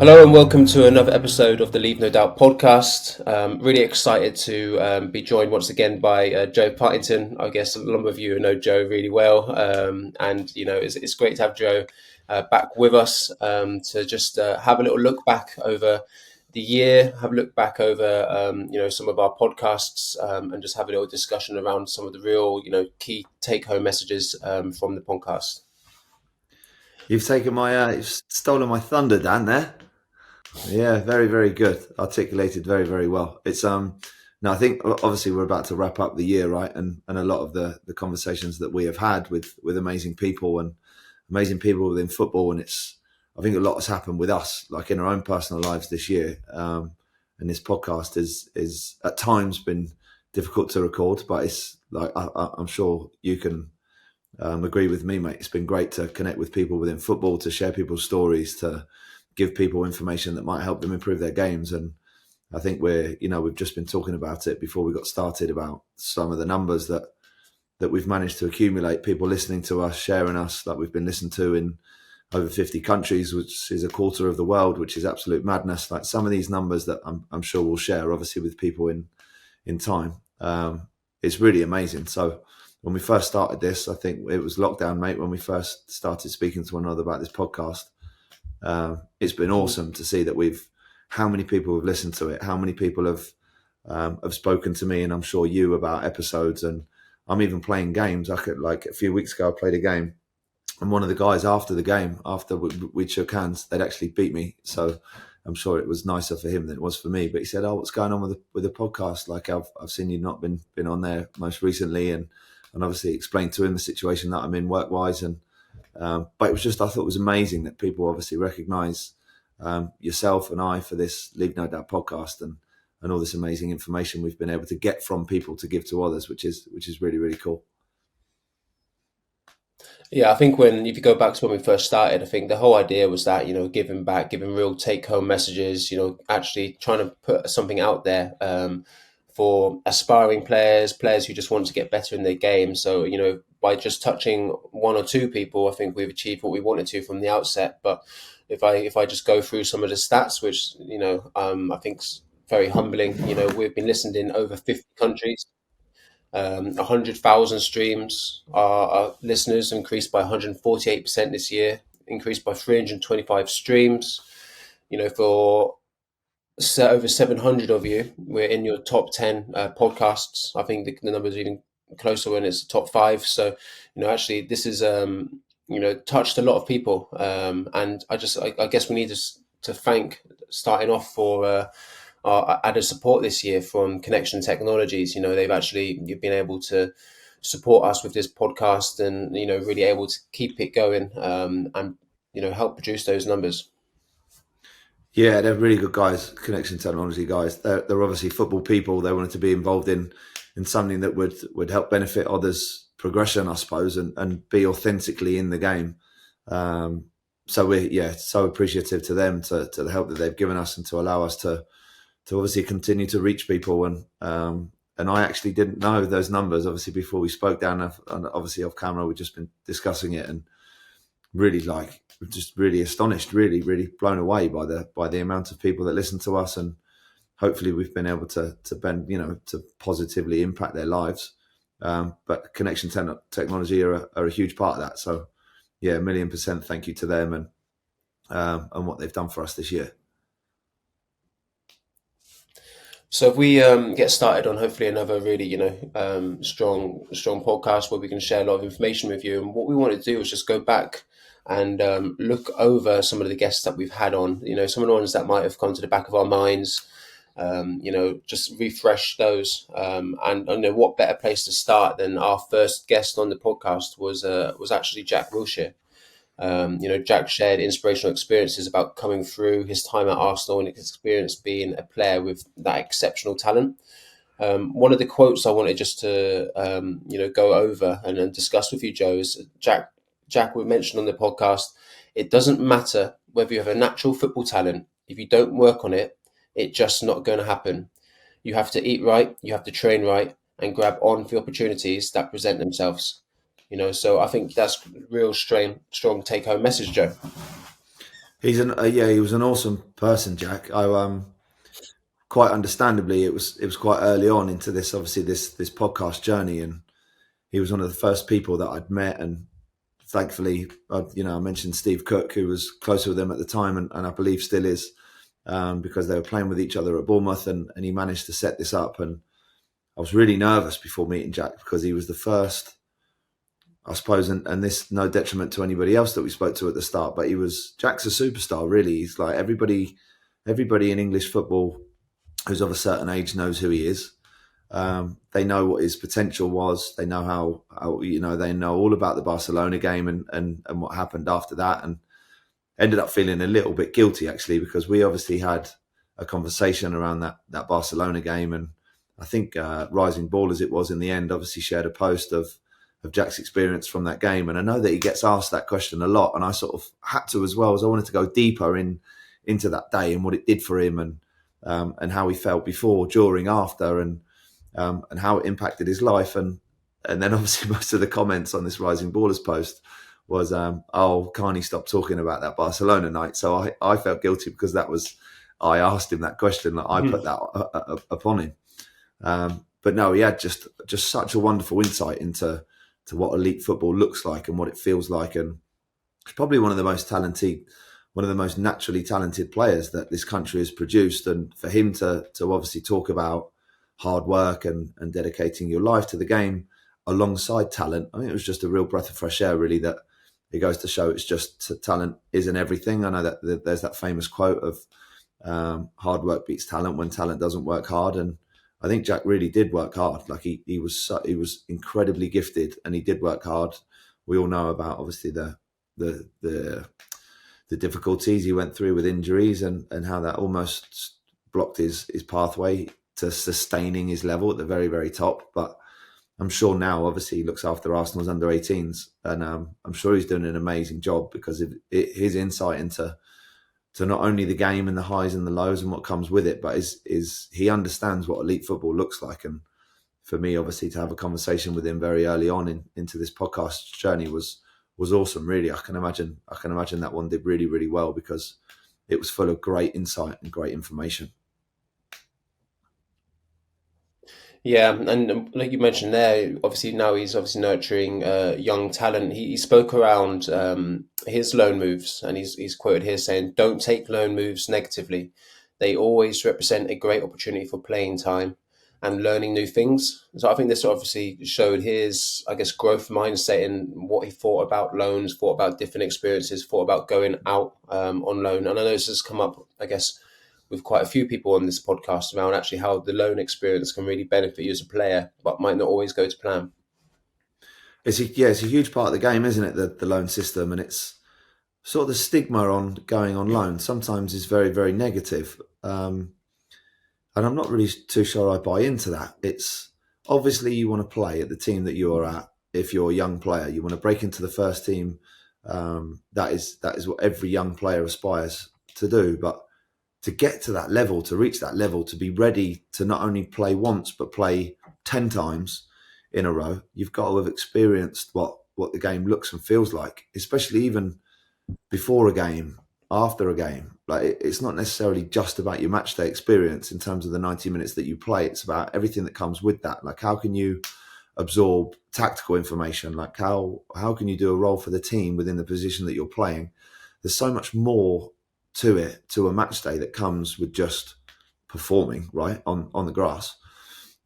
Hello and welcome to another episode of the Leave No Doubt podcast. Really excited to be joined once again by Joe Partington. I guess a lot of you know Joe really well, and it's great to have Joe back with us to just have a little look back over the year, have a look back over some of our podcasts, and just have a little discussion around some of the real key take-home messages from the podcast. You've you've stolen my thunder, Dan. There, yeah, very, very good. Articulated very, very well. No, I think obviously we're about to wrap up the year, right? And a lot of the conversations that we have had with amazing people and amazing people within football, and I think a lot has happened with us, like in our own personal lives this year. And this podcast is at times been difficult to record, but it's like I'm sure you can agree with me, mate. It's been great to connect with people within football, to share people's stories, to give people information that might help them improve their games. And I think we've just been talking about it before we got started about some of the numbers that we've managed to accumulate, people listening to us, sharing us, like we've been listened to in over 50 countries, which is a quarter of the world, which is absolute madness. Like some of these numbers that I'm sure we'll share, obviously, with people in time. It's really amazing. So when we first started this, I think it was lockdown, mate, when we first started speaking to one another about this podcast. It's been awesome to see that how many people have listened to it, how many people have spoken to me, and I'm sure you, about episodes. And I'm even playing games. Like a few weeks ago, I played a game, and one of the guys after the game, after we shook hands, they'd actually beat me. So I'm sure it was nicer for him than it was for me. But he said, "Oh, what's going on with the podcast? Like I've seen you not been on there most recently," and obviously explained to him the situation that I'm in work-wise. And but it was just, I thought it was amazing that people obviously recognise yourself and I for this Leave No Doubt podcast and all this amazing information we've been able to get from people to give to others, which is really, really cool. Yeah, I think if you go back to when we first started, I think the whole idea was that, giving back, giving real take home messages, actually trying to put something out there for aspiring players who just want to get better in their game. So, by just touching one or two people, I think we've achieved what we wanted to from the outset. But if I just go through some of the stats, which, I think is very humbling, we've been listened in over 50 countries. 100,000 streams. Our listeners increased by 148% this year, increased by 325 streams. For over 700 of you, we're in your top 10 podcasts. I think the number's even closer when it's the top 5. So, actually, this is, touched a lot of people. And I guess we need to thank, starting off, for our added support this year from Connection Technologies. You've been able to support us with this podcast and, really able to keep it going and, help produce those numbers. Yeah, they're really good guys, Connection Technology guys. They're obviously football people. They wanted to be involved in something that would help benefit others' progression, I suppose, and be authentically in the game. So we're so appreciative to them, to the help that they've given us and to allow us to obviously continue to reach people. And I actually didn't know those numbers, obviously, before we spoke down, and obviously off camera, we've just been discussing it, and really just really astonished, really, really blown away by the amount of people that listen to us. And hopefully we've been able to to positively impact their lives. But Connection Technology are a huge part of that. So yeah, 1,000,000% thank you to them and what they've done for us this year. So if we get started on hopefully another really, strong podcast where we can share a lot of information with you. And what we want to do is just go back and look over some of the guests that we've had on, some of the ones that might have come to the back of our minds, just refresh those. And what better place to start than our first guest on the podcast was actually Jack Wilshere. Jack shared inspirational experiences about coming through his time at Arsenal and his experience being a player with that exceptional talent. One of the quotes I wanted just to, go over and discuss with you, Joe, is Jack, we mentioned on the podcast, it doesn't matter whether you have a natural football talent. If you don't work on it, it's just not going to happen. You have to eat right, you have to train right, and grab on for the opportunities that present themselves. So I think that's real strong take-home message, Joe. He was an awesome person, Jack. I quite understandably, it was quite early on into this, obviously this podcast journey, and he was one of the first people that I'd met, and thankfully, I mentioned Steve Cook, who was closer with them at the time, and I believe still is, because they were playing with each other at Bournemouth, and he managed to set this up. And I was really nervous before meeting Jack because he was the first, I suppose, and this no detriment to anybody else that we spoke to at the start, but Jack's a superstar, really. He's like everybody in English football who's of a certain age knows who he is. They know what his potential was. They know how they know all about the Barcelona game and what happened after that, and ended up feeling a little bit guilty actually, because we obviously had a conversation around that Barcelona game, and I think Rising Ball, as it was in the end, obviously shared a post of Jack's experience from that game, and I know that he gets asked that question a lot, and I sort of had to as well, as I wanted to go deeper into that day and what it did for him, and how he felt before, during, after, and how it impacted his life. And then obviously most of the comments on this Rising Ballers post was, oh, can't he stop talking about that Barcelona night? So I felt guilty because I asked him that question, that I put that upon him. But no, he had just such a wonderful insight into what elite football looks like and what it feels like. And he's probably one of the most naturally talented players that this country has produced. And for him to obviously talk about hard work and dedicating your life to the game alongside talent, I think it was just a real breath of fresh air, really, that it goes to show it's just talent isn't everything. I know that there's that famous quote of hard work beats talent when talent doesn't work hard. And I think Jack really did work hard. Like he was incredibly gifted, and he did work hard. We all know about obviously the difficulties he went through with injuries, and how that almost blocked his pathway to sustaining his level at the very, very top. But I'm sure now, obviously, he looks after Arsenal's under-18s, and I'm sure he's doing an amazing job, because his insight into not only the game and the highs and the lows and what comes with it, but is he understands what elite football looks like. And for me, obviously, to have a conversation with him very early on into this podcast journey was awesome. Really, I can imagine that one did really, really well, because it was full of great insight and great information. Yeah, and like you mentioned there, obviously now he's obviously nurturing young talent. He spoke around his loan moves, and he's quoted here saying, "Don't take loan moves negatively. They always represent a great opportunity for playing time and learning new things." So I think this obviously showed his, I guess, growth mindset in what he thought about loans, thought about different experiences, thought about going out on loan. And I know this has come up, I guess, with quite a few people on this podcast around actually how the loan experience can really benefit you as a player, but might not always go to plan. It's a huge part of the game, isn't it? The loan system, and it's sort of the stigma on going on loan sometimes is very, very negative. And I'm not really too sure I buy into that. It's obviously you want to play at the team that you're at. If you're a young player, you want to break into the first team. That is what every young player aspires to do. But to get to that level, to reach that level, to be ready to not only play once but play 10 times in a row, you've got to have experienced what the game looks and feels like, especially even before a game, after a game. Like it's not necessarily just about your match day experience in terms of the 90 minutes that you play. It's about everything that comes with that. Like how can you absorb tactical information? Like how can you do a role for the team within the position that you're playing? There's so much more to a match day that comes with just performing right on the grass.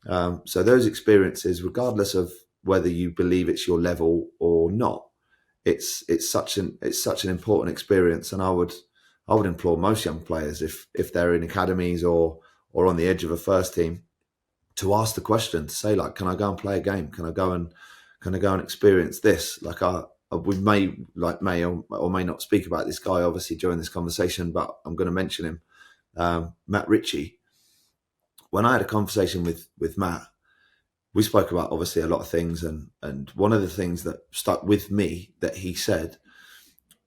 So those experiences, regardless of whether you believe it's your level or not, it's such an important experience. And I would implore most young players, if they're in academies or on the edge of a first team, to ask the question, to say like, can I go and play a game? Can I go and experience this? Like we may or may not speak about this guy obviously during this conversation, but I'm going to mention him, Matt Ritchie. When I had a conversation with Matt, we spoke about obviously a lot of things, and one of the things that stuck with me that he said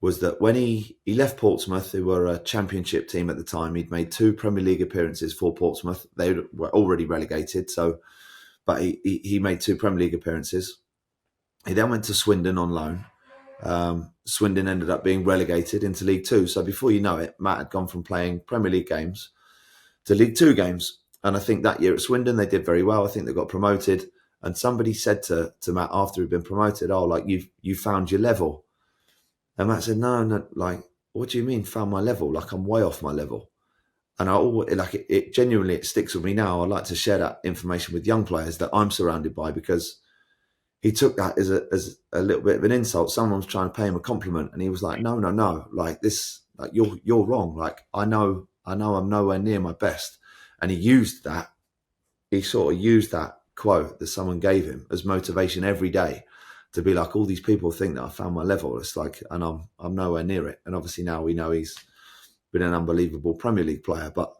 was that when he left Portsmouth, who were a championship team at the time, he'd made 2 Premier League appearances for Portsmouth. They were already relegated, but he made 2 Premier League appearances. He then went to Swindon on loan. Swindon ended up being relegated into League Two. So before you know it, Matt had gone from playing Premier League games to League Two games. And I think that year at Swindon, they did very well. I think they got promoted. And somebody said to Matt after he'd been promoted, "Oh, like you found your level." And Matt said, "No, like, what do you mean found my level? Like I'm way off my level." And I always, like it genuinely, it sticks with me now. I'd like to share that information with young players that I'm surrounded by, because he took that as a little bit of an insult. Someone was trying to pay him a compliment, and he was like, "No, like this, like you're wrong. Like I know I'm nowhere near my best." And he used that. He sort of used that quote that someone gave him as motivation every day to be like, all these people think that I found my level. It's like, and I'm nowhere near it. And obviously now we know he's been an unbelievable Premier League player. But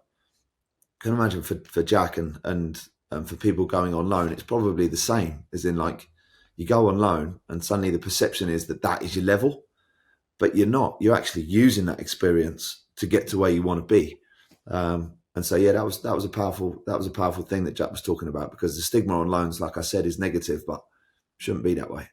I can imagine for Jack and for people going on loan, it's probably the same. As in, like, you go on loan and suddenly the perception is that is your level, but you're not. You're actually using that experience to get to where you want to be. And so, yeah, that was a powerful thing that Jack was talking about, because the stigma on loans, like I said, is negative, but shouldn't be that way.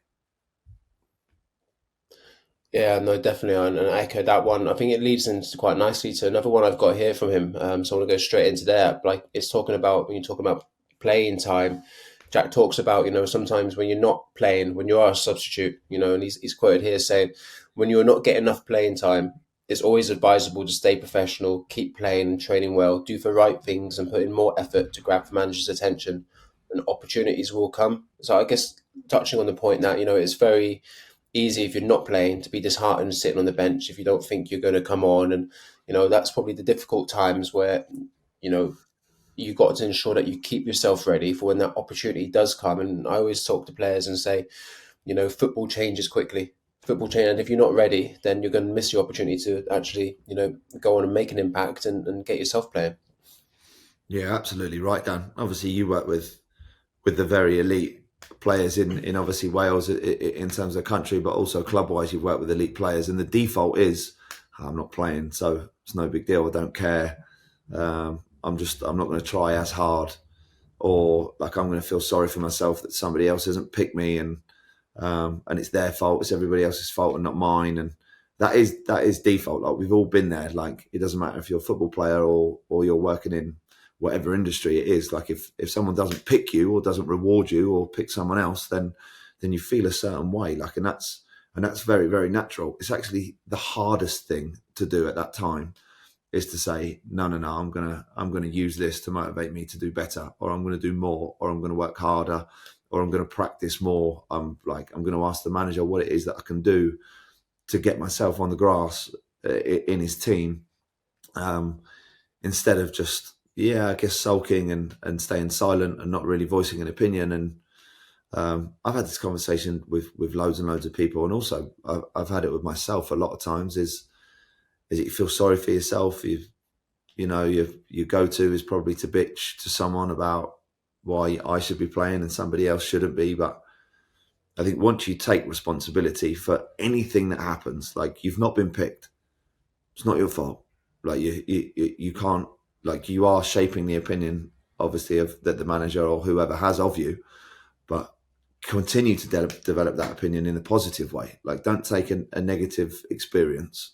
Yeah, no, definitely, and I echo that one. I think it leads into quite nicely to another one I've got here from him. So I want to go straight into there. Like, it's talking about, when you talk about playing time, Jack talks about, sometimes when you're not playing, when you are a substitute, and he's quoted here saying, when you're not getting enough playing time, it's always advisable to stay professional, keep playing and training well, do the right things, and put in more effort to grab the manager's attention, and opportunities will come. So I guess touching on the point that, it's very easy if you're not playing to be disheartened sitting on the bench if you don't think you're going to come on, and that's probably the difficult times where you know you got to ensure that you keep yourself ready for when that opportunity does come. And I always talk to players and say, football changes quickly. Football change, and if you're not ready, then you're going to miss your opportunity to actually go on and make an impact and get yourself playing. Yeah, absolutely right, Dan. Obviously, you work with the very elite players in obviously Wales in terms of country, but also club wise, you work with elite players, and the default is, I'm not playing, so it's no big deal. I don't care. I'm not going to try as hard, or like I'm going to feel sorry for myself that somebody else hasn't picked me, and it's their fault. It's everybody else's fault and not mine. And that is default. Like, we've all been there. Like, it doesn't matter if you're a football player or you're working in whatever industry it is. Like, if someone doesn't pick you or doesn't reward you or pick someone else, then you feel a certain way. Like, and that's very, very natural. It's actually the hardest thing to do at that time, is to say, no, I'm gonna use this to motivate me to do better, or I'm gonna do more, or I'm gonna work harder, or I'm gonna practice more. I'm gonna ask the manager what it is that I can do to get myself on the grass in his team, instead of just, I guess, sulking and staying silent and not really voicing an opinion. And I've had this conversation with loads and loads of people, and also I've had it with myself a lot of times. Is that you feel sorry for yourself? Your go-to is probably to bitch to someone about why I should be playing and somebody else shouldn't be. But I think once you take responsibility for anything that happens, like, you've not been picked, it's not your fault. Like, you can't, like, you are shaping the opinion, obviously, of that the manager or whoever has of you, but continue to develop that opinion in a positive way. Like, don't take a negative experience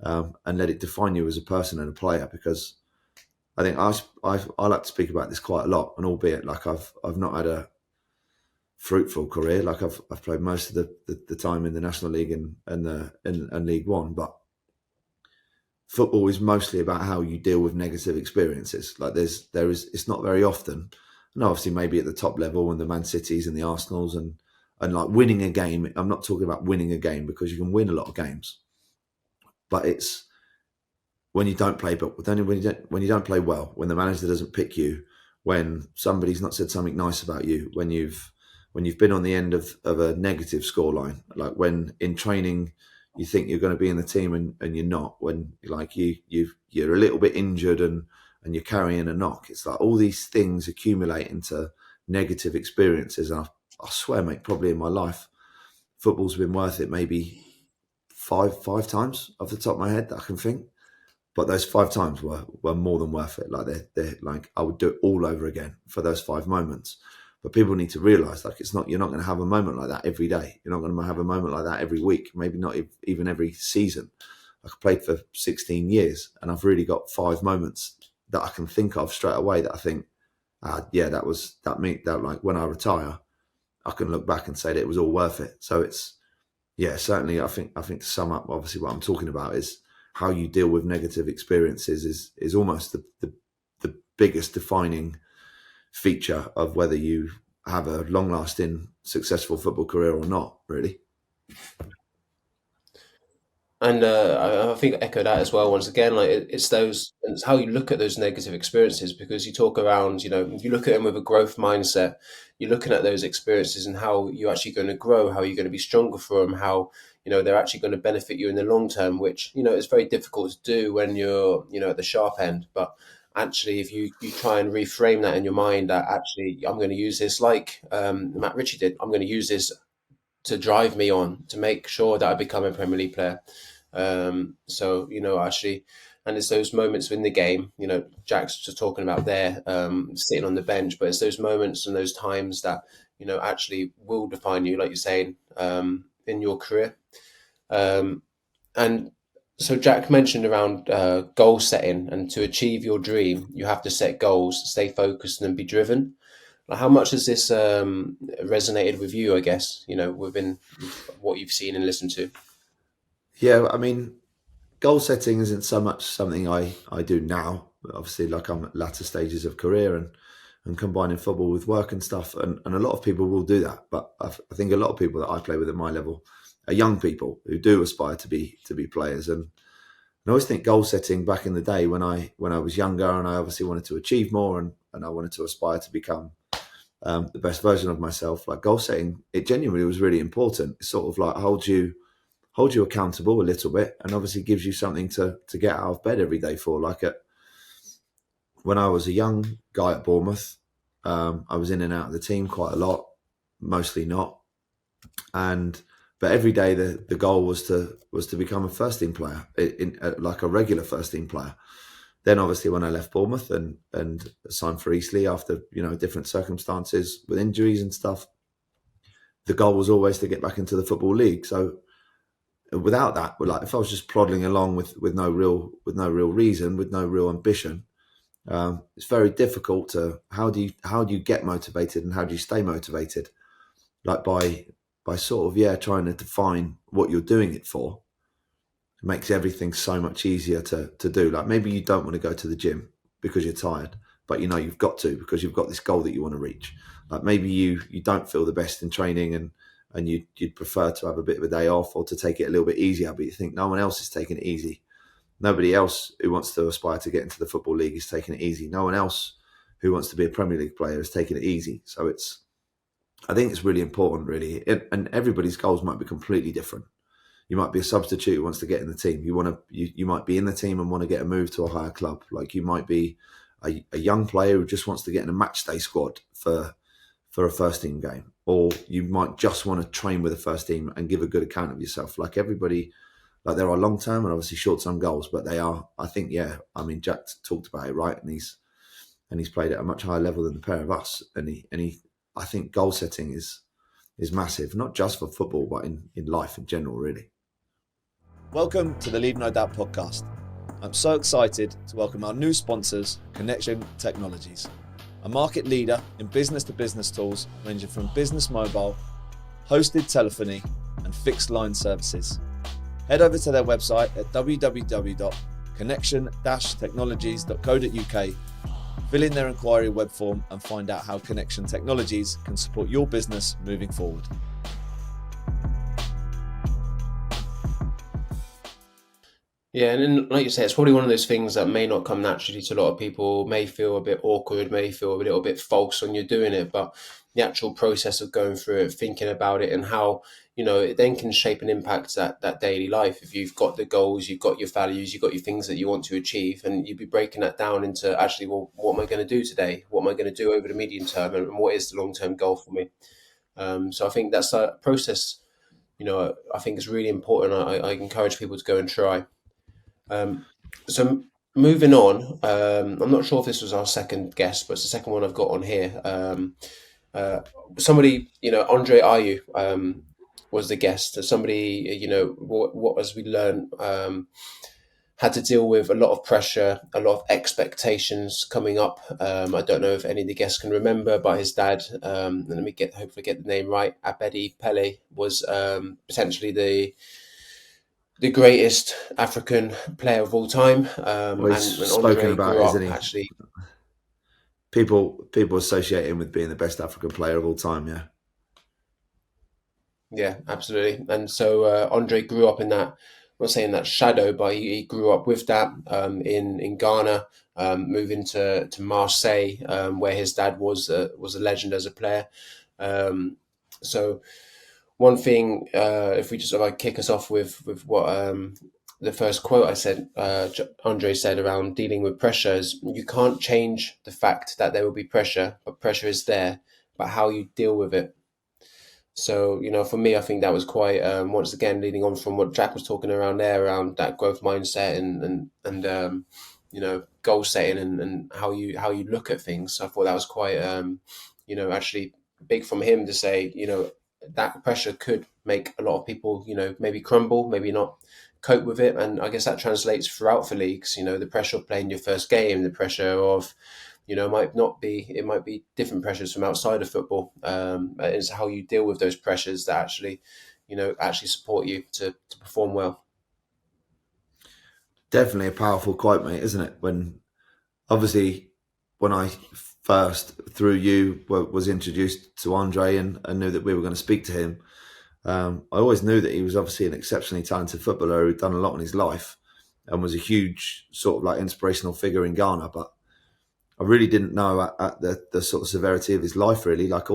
and let it define you as a person and a player. Because I think I like to speak about this quite a lot, and albeit, like, I've not had a fruitful career. Like, I've played most of the time in the National League and League One, but football is mostly about how you deal with negative experiences. Like, it's not very often, and obviously maybe at the top level, and the Man Cities and the Arsenals and like winning a game. I'm not talking about winning a game, because you can win a lot of games, but it's when you don't play, but when you don't play well, when the manager doesn't pick you, when somebody's not said something nice about you, when you've been on the end of a negative scoreline, like when in training you think you're going to be in the team and you're not, when, like, you're a little bit injured and you're carrying a knock. It's like all these things accumulate into negative experiences. And I swear, mate, probably in my life, football's been worth it maybe five times off the top of my head that I can think. But those 5 times were more than worth it. Like, they're like, I would do it all over again for those 5 moments. But people need to realise, like, you're not going to have a moment like that every day. You're not going to have a moment like that every week, maybe not even every season. I played for 16 years, and I've really got 5 moments that I can think of straight away that I think, yeah, that like when I retire, I can look back and say that it was all worth it. So it's, yeah, certainly. I think to sum up, obviously, what I'm talking about is how you deal with negative experiences is almost the biggest defining feature of whether you have a long lasting successful football career or not, really. And I think I echo that as well. Once again, like it's how you look at those negative experiences, because you talk around, if you look at them with a growth mindset, you're looking at those experiences and how you're actually going to grow, how you're going to be stronger for them, how they're actually going to benefit you in the long term, which is very difficult to do when you're at the sharp end. But actually, if you try and reframe that in your mind, that actually I'm going to use this like Matt Ritchie did, I'm going to use this to drive me on to make sure that I become a Premier League player. So actually, and it's those moments in the game. Jack's just talking about there, sitting on the bench, but it's those moments and those times that actually will define you, like you're saying, in your career. And so Jack mentioned around goal setting, and to achieve your dream, you have to set goals, stay focused, and be driven. Like, how much has this resonated with you? I guess within what you've seen and listened to. Yeah, I mean, goal setting isn't so much something I do now. Obviously, like, I'm at latter stages of career and combining football with work and stuff, and a lot of people will do that. But I think a lot of people that I play with at my level are young people who do aspire to be players. And I always think goal setting back in the day when I was younger, and I obviously wanted to achieve more, and I wanted to aspire to become the best version of myself. Like, goal setting, it genuinely was really important. It sort of like holds you accountable a little bit, and obviously gives you something to get out of bed every day for. Like, when I was a young guy at Bournemouth, I was in and out of the team quite a lot, mostly not. And but every day the goal was to become a first team player, like a regular first team player. Then obviously when I left Bournemouth and signed for Eastleigh after different circumstances with injuries and stuff, the goal was always to get back into the Football League. So without that, like, if I was just plodding along with no real reason, with no real ambition, it's very difficult to how do you get motivated, and how do you stay motivated? Like, by sort of, yeah, trying to define what you're doing it for. It makes everything so much easier to do. Like, maybe you don't want to go to the gym because you're tired, but you've got to, because you've got this goal that you want to reach. Like, maybe you don't feel the best in training, and you'd prefer to have a bit of a day off, or to take it a little bit easier, but you think no one else is taking it easy. Nobody else who wants to aspire to get into the Football League is taking it easy. No one else who wants to be a Premier League player is taking it easy. So I think it's really important, really. And everybody's goals might be completely different. You might be a substitute who wants to get in the team. You might be in the team and want to get a move to a higher club. Like, you might be a young player who just wants to get in a match day squad for a first team game, or you might just want to train with the first team and give a good account of yourself. Like, everybody, like, there are long term and obviously short term goals, but they are, I think, yeah. I mean, Jack talked about it, right? And he's played at a much higher level than the pair of us. And he I think goal setting is massive, not just for football, but in life in general, really. Welcome to the Leave No Doubt podcast. I'm so excited to welcome our new sponsors, Connection Technologies, a market leader in business-to-business tools ranging from business mobile, hosted telephony, and fixed line services. Head over to their website at www.connection-technologies.co.uk, fill in their inquiry web form, and find out how Connection Technologies can support your business moving forward. Yeah, and then, like you say, it's probably one of those things that may not come naturally to a lot of people, may feel a bit awkward, may feel a little bit false when you're doing it, but the actual process of going through it, thinking about it, and how, it then can shape and impact that daily life. If you've got the goals, you've got your values, you've got your things that you want to achieve, and you'd be breaking that down into, actually, well, what am I going to do today? What am I going to do over the medium term? And what is the long-term goal for me? So I think that's a process, I think is really important. I encourage people to go and try. So moving on, I'm not sure if this was our second guest, but it's the second one I've got on here. somebody, Andre Ayew was the guest. Somebody, what as we learn, had to deal with a lot of pressure, a lot of expectations coming up. I don't know if any of the guests can remember, but his dad, and let me hopefully get the name right, Abedi Pele, was potentially the greatest African player of all time. Well, he's And when spoken Andre about, grew isn't up, he? actually, People associate him with being the best African player of all time. Yeah. yeah, absolutely. And so Andre grew up in that. I'm not saying that shadow, but he grew up with that in Ghana, moving to Marseille, where his dad was a legend as a player. So one thing, if I kick us off with what the first quote I said, Andre said around dealing with pressure is, you can't change the fact that there will be pressure, but pressure is there, but how you deal with it. So, for me, I think that was quite, once again, leading on from what Jack was talking around there, around that growth mindset and goal setting and how you look at things. So I thought that was quite, actually big from him to say, that pressure could make a lot of people, maybe crumble, maybe not cope with it. And I guess that translates throughout the leagues, the pressure of playing your first game, the pressure of, it might be different pressures from outside of football. It's how you deal with those pressures that actually support you to perform well. Definitely a powerful quote, mate, isn't it? Obviously, when I first, through you, was introduced to Andre and knew that we were going to speak to him, I always knew that he was obviously an exceptionally talented footballer who'd done a lot in his life and was a huge sort of like inspirational figure in Ghana. But I really didn't know at the sort of severity of his life, really. Like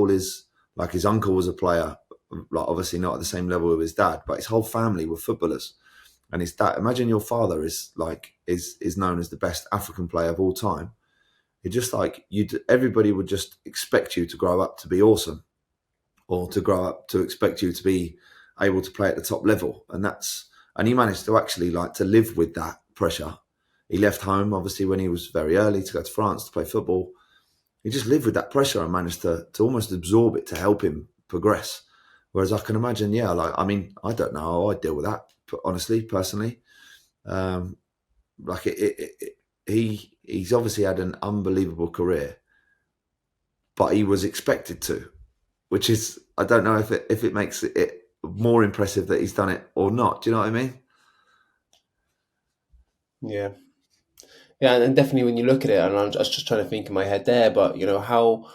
his uncle was a player, like obviously not at the same level with his dad, but his whole family were footballers. And his dad, imagine your father is known as the best African player of all time. You're just like, everybody would just expect you to grow up to be awesome, or to grow up to expect you to be able to play at the top level. And he managed to actually like to live with that pressure. He left home, obviously, when he was very early to go to France to play football. He just lived with that pressure and managed to almost absorb it to help him progress. Whereas I can imagine, I don't know how I deal with that, honestly, personally. He's obviously had an unbelievable career, but he was expected to, which is, I don't know if it makes it more impressive that he's done it or not. Do you know what I mean? Yeah. Yeah, and definitely when you look at it, and I was just trying to think in my head there, but how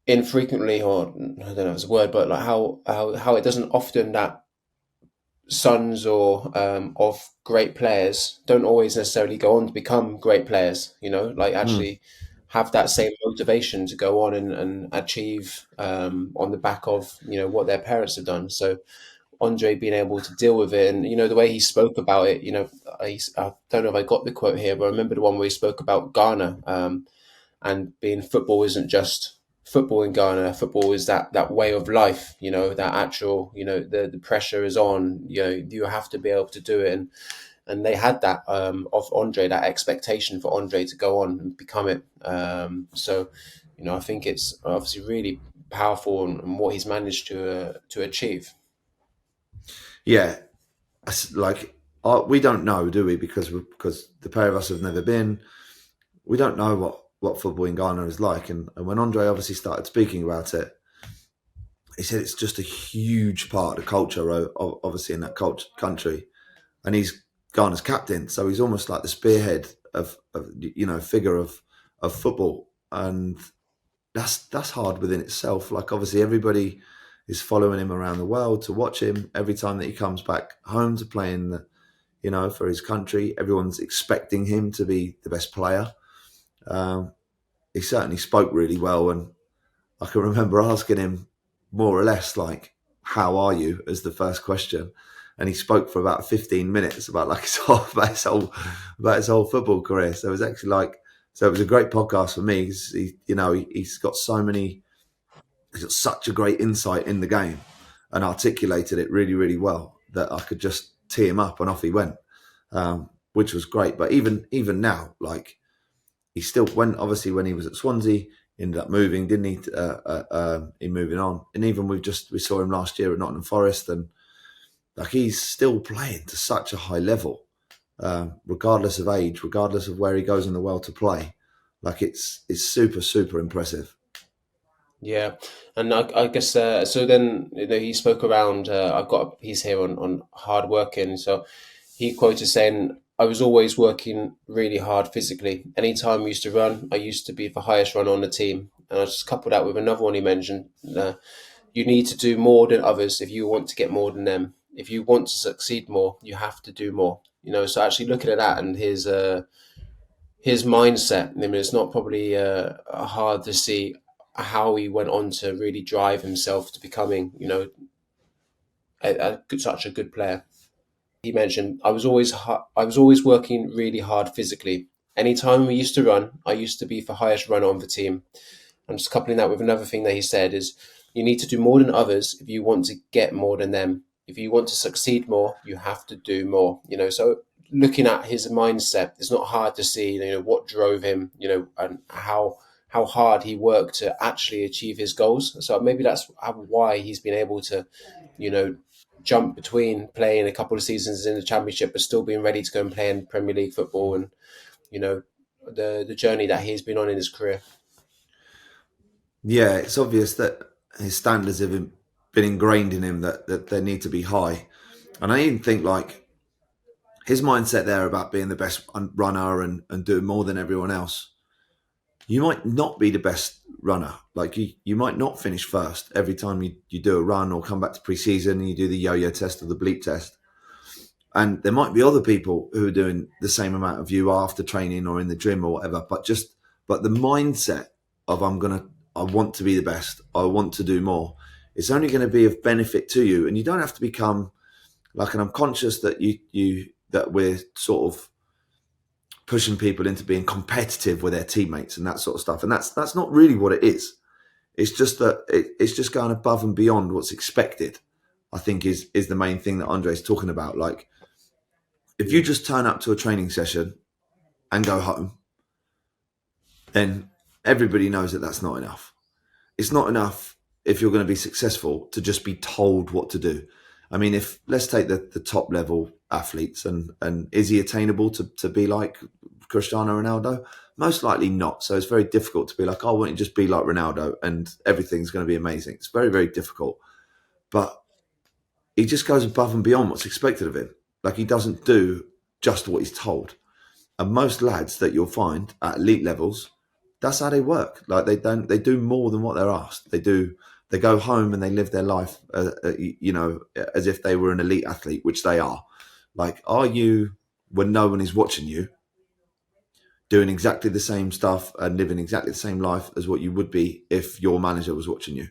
infrequently, or I don't know if it's a word, but like how it doesn't often that sons or of great players don't always necessarily go on to become great players, like Mm. actually have that same motivation to go on and achieve on the back of, what their parents have done. So Andre being able to deal with it, and the way he spoke about it, I don't know if I got the quote here, but I remember the one where he spoke about Ghana, and being football isn't just football in Ghana. Football is that way of life, that actual, the pressure is on, you have to be able to do it. And they had that of Andre, that expectation for Andre to go on and become it. So, I think it's obviously really powerful and what he's managed to achieve. Yeah, we don't know, do we? Because the pair of us have never been. We don't know what football in Ghana is like. And when Andre obviously started speaking about it, he said it's just a huge part of the culture, obviously in that country. And he's Ghana's captain, so he's almost like the spearhead of figure of football, and that's hard within itself. Like obviously everybody is following him around the world to watch him every time that he comes back home to play for his country. Everyone's expecting him to be the best player. He certainly spoke really well, and I can remember asking him more or less like, "How are you?" as the first question, and he spoke for about 15 minutes about like his whole football career. So it was actually it was a great podcast for me. He's got such a great insight in the game and articulated it really, really well that I could just tee him up and off he went, which was great. But even now, like he still when he was at Swansea, ended up moving, didn't he? In moving on, and even we saw him last year at Nottingham Forest, and like he's still playing to such a high level, regardless of age, regardless of where he goes in the world to play. Like it's super impressive. Yeah, and I guess so. Then he spoke around. I've got a piece here on hard working. So he quoted saying, "I was always working really hard physically. Anytime I used to run, I used to be the highest runner on the team." And I just coupled that with another one he mentioned. You need to do more than others if you want to get more than them. If you want to succeed more, you have to do more. So actually looking at that and his mindset. I mean, it's not probably hard to see how he went on to really drive himself to becoming, such a good player. He mentioned, I was always working really hard physically. Anytime we used to run, I used to be the highest runner on the team. And just coupling that with another thing that he said is, you need to do more than others if you want to get more than them. If you want to succeed more, you have to do more. So looking at his mindset, it's not hard to see, what drove him, and how hard he worked to actually achieve his goals. So maybe that's why he's been able to, you know, jump between playing a couple of seasons in the Championship, but still being ready to go and play in Premier League football, and you know the journey that he's been on in his career. Yeah, it's obvious that his standards have been ingrained in him that they need to be high. And I even think like his mindset there about being the best runner and doing more than everyone else. You might not be the best runner. Like you might not finish first every time you do a run or come back to pre-season and you do the yo-yo test or the bleep test. And there might be other people who are doing the same amount of you after training or in the gym or whatever. But the mindset of I want to be the best. I want to do more. It's only going to be of benefit to you. And you don't have to become like, and I'm conscious that that we're sort of pushing people into being competitive with their teammates and that sort of stuff. And that's not really what it is. It's just that it's just going above and beyond what's expected, I think is the main thing that Andre's talking about. Like, if you just turn up to a training session and go home, then everybody knows that that's not enough. It's not enough if you're going to be successful to just be told what to do. I mean, if let's take the top level athletes and is he attainable to be like Cristiano Ronaldo? Most likely not. So it's very difficult to be like, oh, why don't you just be like Ronaldo and everything's going to be amazing. It's very, very difficult. But he just goes above and beyond what's expected of him. Like, he doesn't do just what he's told. And most lads that you'll find at elite levels, that's how they work. Like, they do more than what they're asked. They go home and they live their life, as if they were an elite athlete, which they are. Like, are you, when no one is watching you, doing exactly the same stuff and living exactly the same life as what you would be if your manager was watching you?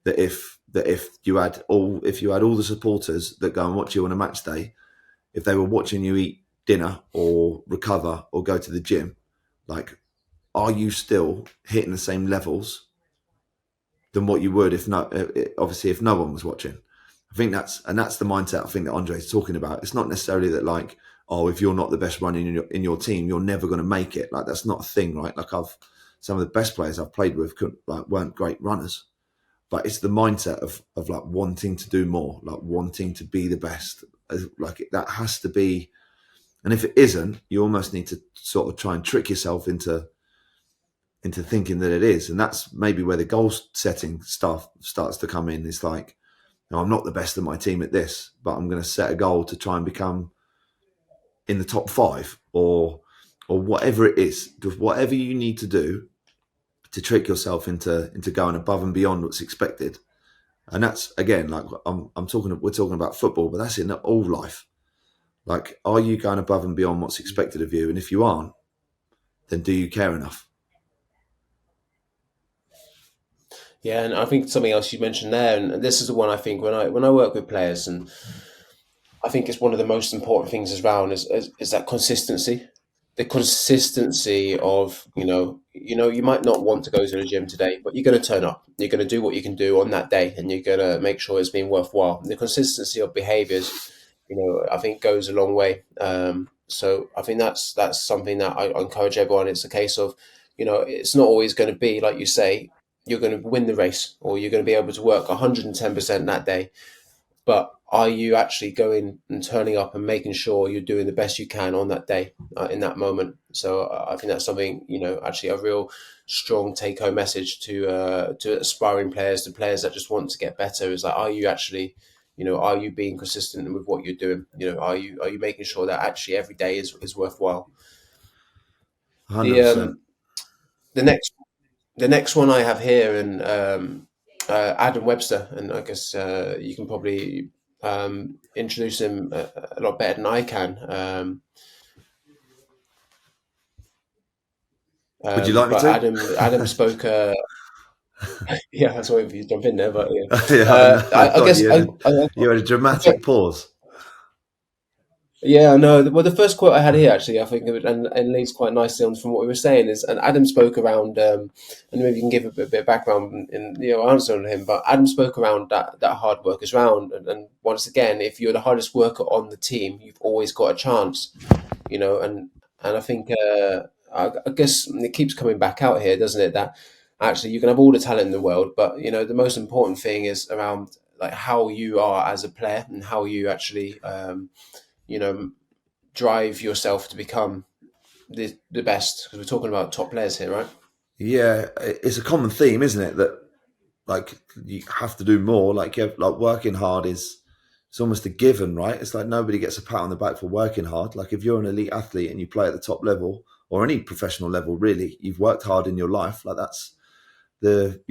That if you had all the supporters that go and watch you on a match day, if they were watching you eat dinner or recover or go to the gym, like, are you still hitting the same levels than what you would if no one was watching? I think that's the mindset I think that Andre's talking about. It's not necessarily that like, oh, if you're not the best runner in your team, you're never going to make it. Like, that's not a thing, right? Like, some of the best players I've played with weren't great runners, but it's the mindset of like wanting to do more, like wanting to be the best. Like, that has to be, and if it isn't, you almost need to sort of try and trick yourself into thinking that it is. And that's maybe where the goal setting stuff starts to come in. It's like, no, I'm not the best of my team at this, but I'm going to set a goal to try and become in the top 5 or whatever it is. Just whatever you need to do to trick yourself into going above and beyond what's expected. And that's, again, like we're talking about football, but that's in all life. Like, are you going above and beyond what's expected of you? And if you aren't, then do you care enough? Yeah, and I think something else you mentioned there, and this is the one I think when I work with players, and I think it's one of the most important things around is that consistency. The consistency of, you might not want to go to the gym today, but you're going to turn up. You're going to do what you can do on that day, and you're going to make sure it's been worthwhile. The consistency of behaviors, I think goes a long way. So I think that's something that I encourage everyone. It's a case of, it's not always going to be like you say. You're going to win the race, or you're going to be able to work 110% that day. But are you actually going and turning up and making sure you're doing the best you can on that day, in that moment? So I think that's something, actually a real strong take home message to aspiring players, to players that just want to get better, is like, are you actually, are you being consistent with what you're doing? Are you making sure that actually every day is worthwhile? The 100%. the next the next one I have here, and Adam Webster, and I guess you can probably introduce him a lot better than I can. Would you like me But to? Adam spoke. Yeah, I was waiting for you to jump in there, but yeah, Yeah, no, I I thought guess you had a dramatic pause. Yeah, no. Well, the first quote I had here, actually, I think, and leads quite nicely on from what we were saying, is, and Adam spoke around, and maybe you can give a bit of background in answer on him. But Adam spoke around that hard work is round, and once again, if you're the hardest worker on the team, you've always got a chance, and I think, I guess it keeps coming back out here, doesn't it? That actually you can have all the talent in the world, but the most important thing is around, like, how you are as a player, and how you actually, you know, drive yourself to become the best, because we're talking about top players here, right? Yeah, it's a common theme, isn't it? That like you have to do more. Like working hard is it's almost a given, right? It's like nobody gets a pat on the back for working hard. Like if you're an elite athlete and you play at the top level or any professional level, really, you've worked hard in your life. Like that's the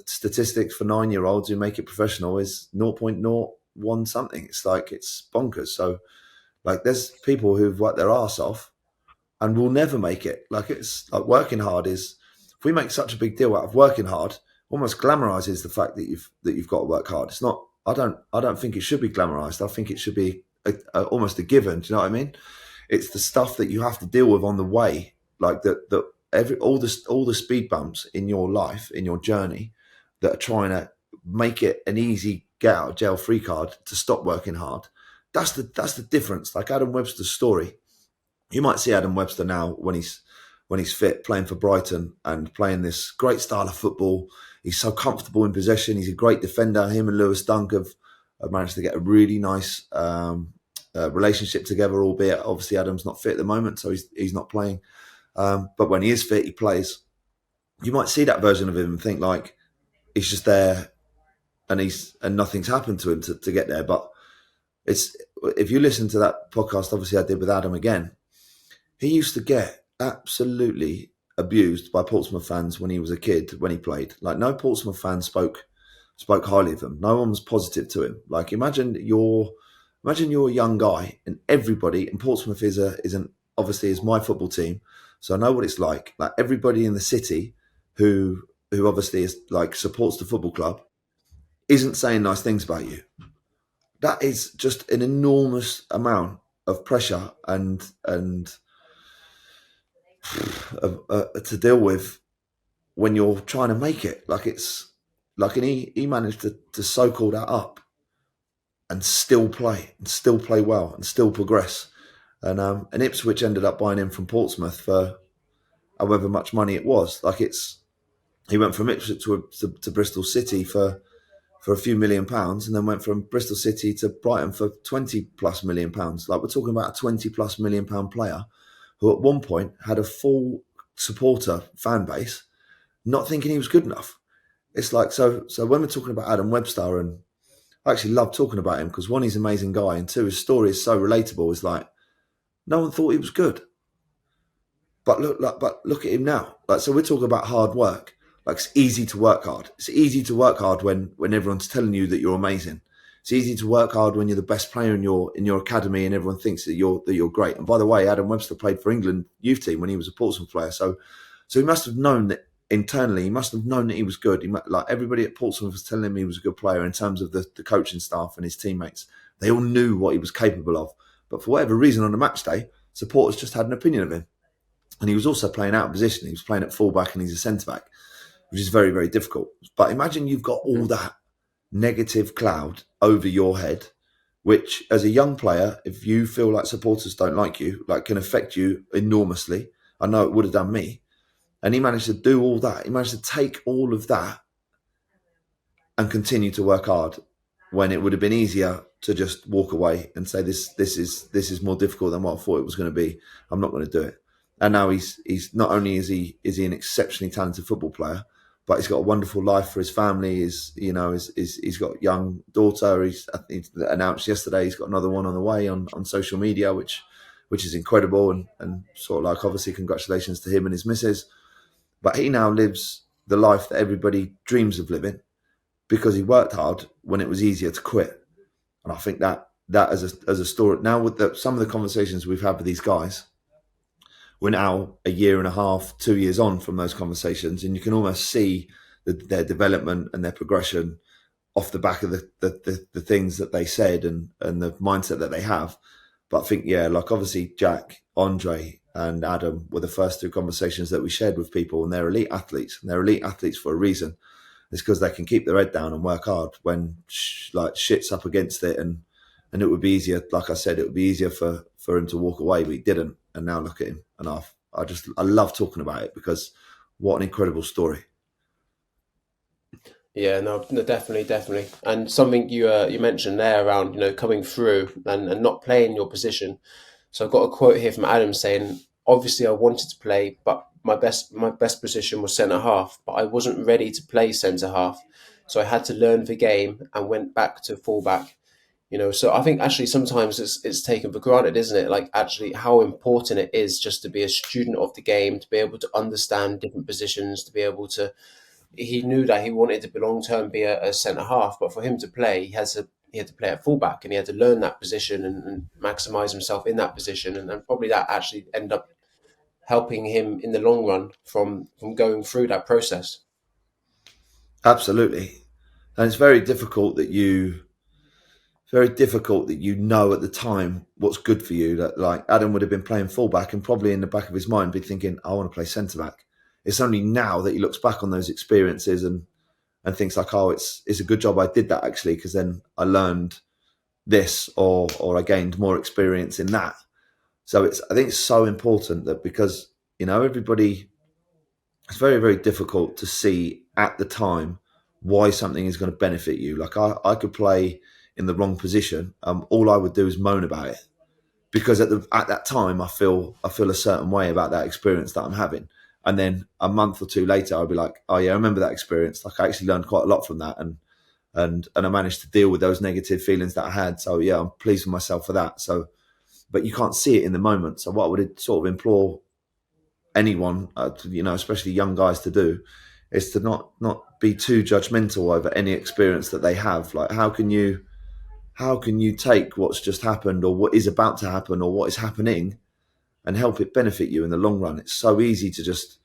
statistics for 9-year-olds who make it professional is 0.01 something. It's like it's bonkers. So like there's people who've worked their arse off and will never make it. Like it's like working hard is. If we make such a big deal out of working hard, almost glamorizes the fact that you've got to work hard. It's not. I don't think it should be glamorized. I think it should be almost a given. Do you know what I mean? It's the stuff that you have to deal with on the way, like all the speed bumps in your life, in your journey, that are trying to make it an easy get out of jail free card to stop working hard. That's the difference. Like Adam Webster's story. You might see Adam Webster now when he's fit, playing for Brighton and playing this great style of football. He's so comfortable in possession. He's a great defender. Him and Lewis Dunk have managed to get a really nice relationship together, albeit obviously Adam's not fit at the moment, so he's not playing. But when he is fit, he plays. You might see that version of him and think like he's just there and nothing's happened to him to get there. But if you listen to that podcast, obviously I did with Adam again, he used to get absolutely abused by Portsmouth fans when he was a kid, when he played. Like no Portsmouth fan spoke highly of him. No one was positive to him. Like imagine you're a young guy and everybody, and Portsmouth obviously is my football team, so I know what it's like. Like everybody in the city who obviously is like supports the football club isn't saying nice things about you. That is just an enormous amount of pressure and to deal with when you're trying to make it. Like it's like, and he managed to soak all that up and still play well and still progress. And Ipswich ended up buying him from Portsmouth for however much money it was. Like he went from Ipswich to Bristol City for a few £1 million, and then went from Bristol City to Brighton for £20+ million. Like we're talking about a £20+ million player who at one point had a full supporter fan base, not thinking he was good enough. It's like, so when we're talking about Adam Webster, and I actually love talking about him because one, he's an amazing guy, and two, his story is so relatable. It's like, no one thought he was good. But look at him now. Like, so we're talking about hard work. Like it's easy to work hard. It's easy to work hard when everyone's telling you that you're amazing. It's easy to work hard when you're the best player in your academy and everyone thinks that you're great. And by the way, Adam Webster played for England youth team when he was a Portsmouth player. So he must have known that internally. He must have known that he was good. Like everybody at Portsmouth was telling him he was a good player in terms of the coaching staff and his teammates. They all knew what he was capable of. But for whatever reason on the match day, supporters just had an opinion of him. And he was also playing out of position. He was playing at fullback and he's a centre back, which is very, very difficult. But imagine you've got all that negative cloud over your head, which as a young player, if you feel like supporters don't like you, like can affect you enormously. I know it would have done me. And he managed to do all that. He managed to take all of that and continue to work hard when it would have been easier to just walk away and say, this is more difficult than what I thought it was going to be. I'm not going to do it. And now he's not only is he an exceptionally talented football player, but he's got a wonderful life for his family. He's got a young daughter. He's announced yesterday he's got another one on the way on social media, which is incredible, and sort of like, obviously, congratulations to him and his missus. But he now lives the life that everybody dreams of living, because he worked hard when it was easier to quit. And I think that as a story, now with some of the conversations we've had with these guys, we're now a year and a half, 2 years on from those conversations, and you can almost see their development and their progression off the back of the things that they said and the mindset that they have. But I think, yeah, like obviously Jack, Andre and Adam were the first two conversations that we shared with people, and they're elite athletes, and they're elite athletes for a reason. It's because they can keep their head down and work hard when shit's up against it, and it would be easier. Like I said, it would be easier for him to walk away, but he didn't. And now look at him. And I love talking about it, because what an incredible story. Yeah, no, definitely. And something you mentioned there around, coming through and not playing your position. So I've got a quote here from Adam saying, obviously I wanted to play, but my best position was centre half, but I wasn't ready to play centre half. So I had to learn the game and went back to fullback. So I think actually sometimes it's taken for granted, isn't it? Like actually how important it is just to be a student of the game, to be able to understand different positions, to be able to. He knew that he wanted to long term be a centre half, but for him to play, he had to play at fullback, and he had to learn that position and maximise himself in that position, and probably that actually ended up helping him in the long run from going through that process. Absolutely. And it's very difficult that you know at the time what's good for you. That, like, Adam would have been playing fullback and probably in the back of his mind be thinking, I want to play centre back. It's only now that he looks back on those experiences and thinks like, oh, it's a good job I did that, actually, because then I learned this, or I gained more experience in that. So I think it's so important that, because everybody, it's very, very difficult to see at the time why something is going to benefit you. Like I could play in the wrong position. All I would do is moan about it, because at that time I feel a certain way about that experience that I'm having. And then a month or two later, I'll be like, oh yeah, I remember that experience. Like I actually learned quite a lot from that, and I managed to deal with those negative feelings that I had. So yeah, I'm pleased with myself for that. So, but you can't see it in the moment. So what I would sort of implore anyone, especially young guys, to do is to not be too judgmental over any experience that they have. Like how can you take what's just happened, or what is about to happen, or what is happening, and help it benefit you in the long run? It's so easy to just,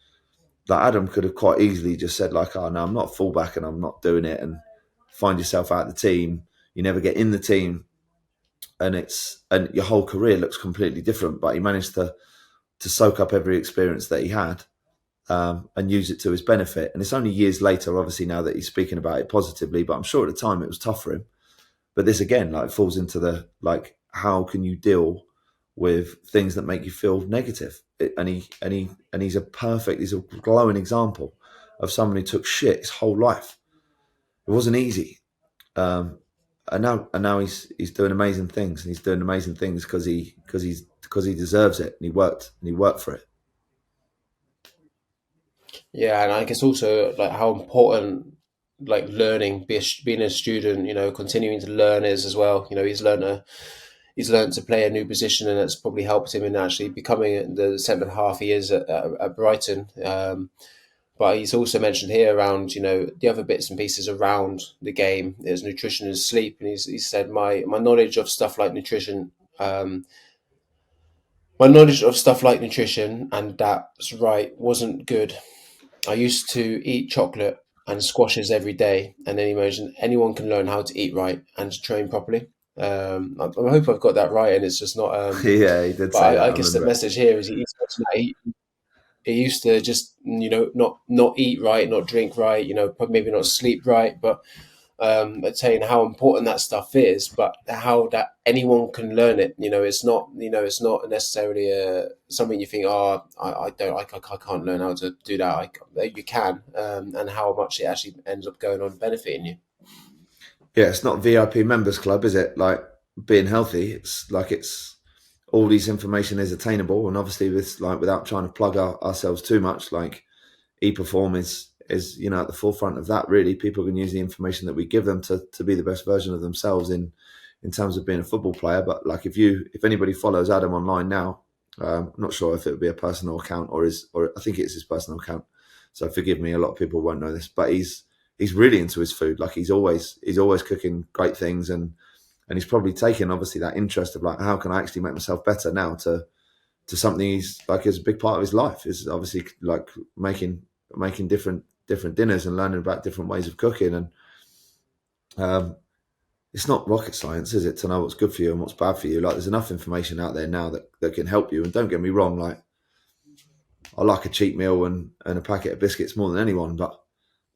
like Adam could have quite easily just said like, oh no, I'm not fullback and I'm not doing it, and find yourself out of the team. You never get in the team, and your whole career looks completely different. But he managed to soak up every experience that he had, and use it to his benefit. And it's only years later, obviously, now that he's speaking about it positively, but I'm sure at the time it was tough for him. But this again, like, falls into the, like, how can you deal with things that make you feel negative? He's a glowing example of someone who took shit his whole life. It wasn't easy. And now he's doing amazing things, and he's doing amazing things because he deserves it, and he worked for it. Yeah, and I guess also like how important like learning, being a student, continuing to learn is as well. He's learned to play a new position, and that's probably helped him in actually becoming the centre half he is at Brighton. But he's also mentioned here around, the other bits and pieces around the game is nutrition and sleep. And he said, my knowledge of stuff like nutrition, and that's right, wasn't good. I used to eat chocolate and squashes every day, and then imagine anyone can learn how to eat right and to train properly. I hope I've got that right, and it's just not. Yeah, he did But say that. I I guess the remember it. message here is he used to just not eat right, not drink right, maybe not sleep right, but saying how important that stuff is, but how that anyone can learn it. It's not necessarily something you think, oh, I can't learn how to do that. You can, and how much it actually ends up going on benefiting you. Yeah, it's not VIP members club, is it? Like being healthy, it's like it's all these information is attainable, and obviously with like without trying to plug ourselves too much, like ePerform is at the forefront of that. Really, people can use the information that we give them to be the best version of themselves in terms of being a football player. But like if anybody follows Adam online now, I'm not sure if it would be a personal account or I think it's his personal account. So forgive me, a lot of people won't know this, but he's really into his food. Like he's always cooking great things, and he's probably taken obviously that interest of like, how can I actually make myself better now to something he's like is a big part of his life, is obviously like making different dinners and learning about different ways of cooking. And it's not rocket science, is it, to know what's good for you and what's bad for you? Like there's enough information out there now that can help you. And don't get me wrong, like I like a cheat meal and a packet of biscuits more than anyone, but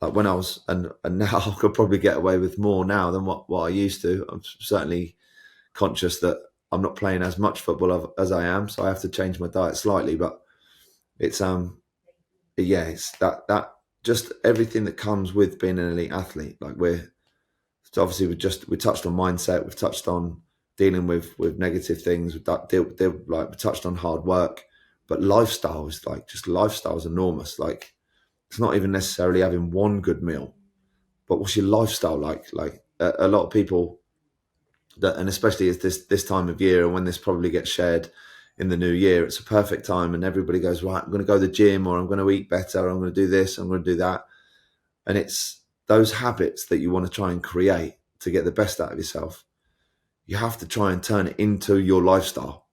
like when I was and now I could probably get away with more now than what I used to. I'm certainly conscious that I'm not playing as much football as I am, so I have to change my diet slightly. But it's it's that just everything that comes with being an elite athlete. Like we touched on mindset, we've touched on dealing with negative things, we touched on hard work, but lifestyle is enormous. Like it's not even necessarily having one good meal, but what's your lifestyle like? Like a lot of people and especially as this time of year, and when this probably gets shared in the new year, it's a perfect time, and everybody goes, right, I'm going to go to the gym, or I'm going to eat better, or I'm going to do this, I'm going to do that. And it's those habits that you want to try and create to get the best out of yourself. You have to try and turn it into your lifestyle.